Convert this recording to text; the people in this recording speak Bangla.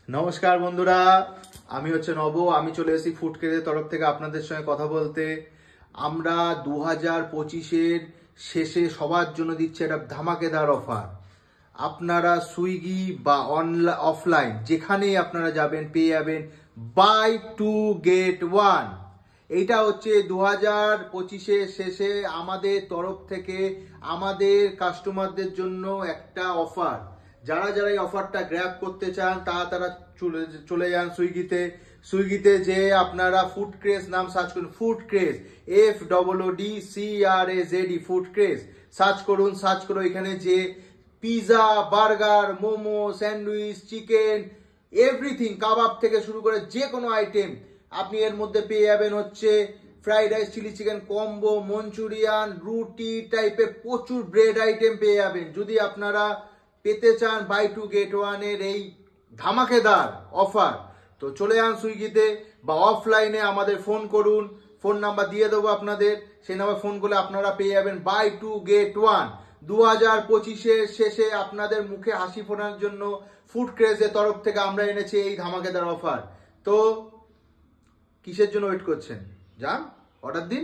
নমস্কার বন্ধুরা, আমি নব। আমি চলে এসেছি ফুডক্রেজের তরফ থেকে আপনাদের সঙ্গে কথা বলতে। আমরা 2025-এর শেষে সবার জন্য দিচ্ছি একটা ধামাকেদার অফার। আপনারা সুইগি বা অফলাইন যেখানেই আপনারা যাবেন পেয়ে যাবেন বাই 2 get 1। এইটা 2025-এর শেষে আমাদের তরফ থেকে আমাদের কাস্টমারদের জন্য একটা অফার। যারা যারা এই অফারটা গ্র্যাব করতে চান তারা চলে যান সুইগিতে যে আপনারা ফুডক্রেজ নাম সার্চ করুন। ফুডক্রেজ FOODCRAZ ফুডক্রেজ সার্চ করুন। এখানে যে pizza, burger, momo, sandwich, chicken, everything, কাবাব থেকে শুরু করে যে কোনো আইটেম আপনি এর মধ্যে পেয়ে যাবেন। Fried rice, chilli chicken combo, Manchurian, রুটি টাইপের প্রচুর ব্রেড আইটেম পেয়ে যাবেন। যদি আপনারা পেতে চান বাই 2 get 1 এর এই ধামাকেদার অফার, তো চলে যান সুইগিতে বা অফলাইনে আমাদের ফোন করুন। ফোন নাম্বার দিয়ে দেবো আপনাদের, সেই নাম্বার ফোন করলে আপনারা পেয়ে যাবেন বাই 2 get 1। 2025-এর শেষে আপনাদের মুখে হাসি ফোটানোর জন্য ফুডক্রেজের তরফ থেকে আমরা এনেছি এই ধামাকেদার অফার। তো কিসের জন্য ওয়েট করছেন? যান, অর্ডার দিন।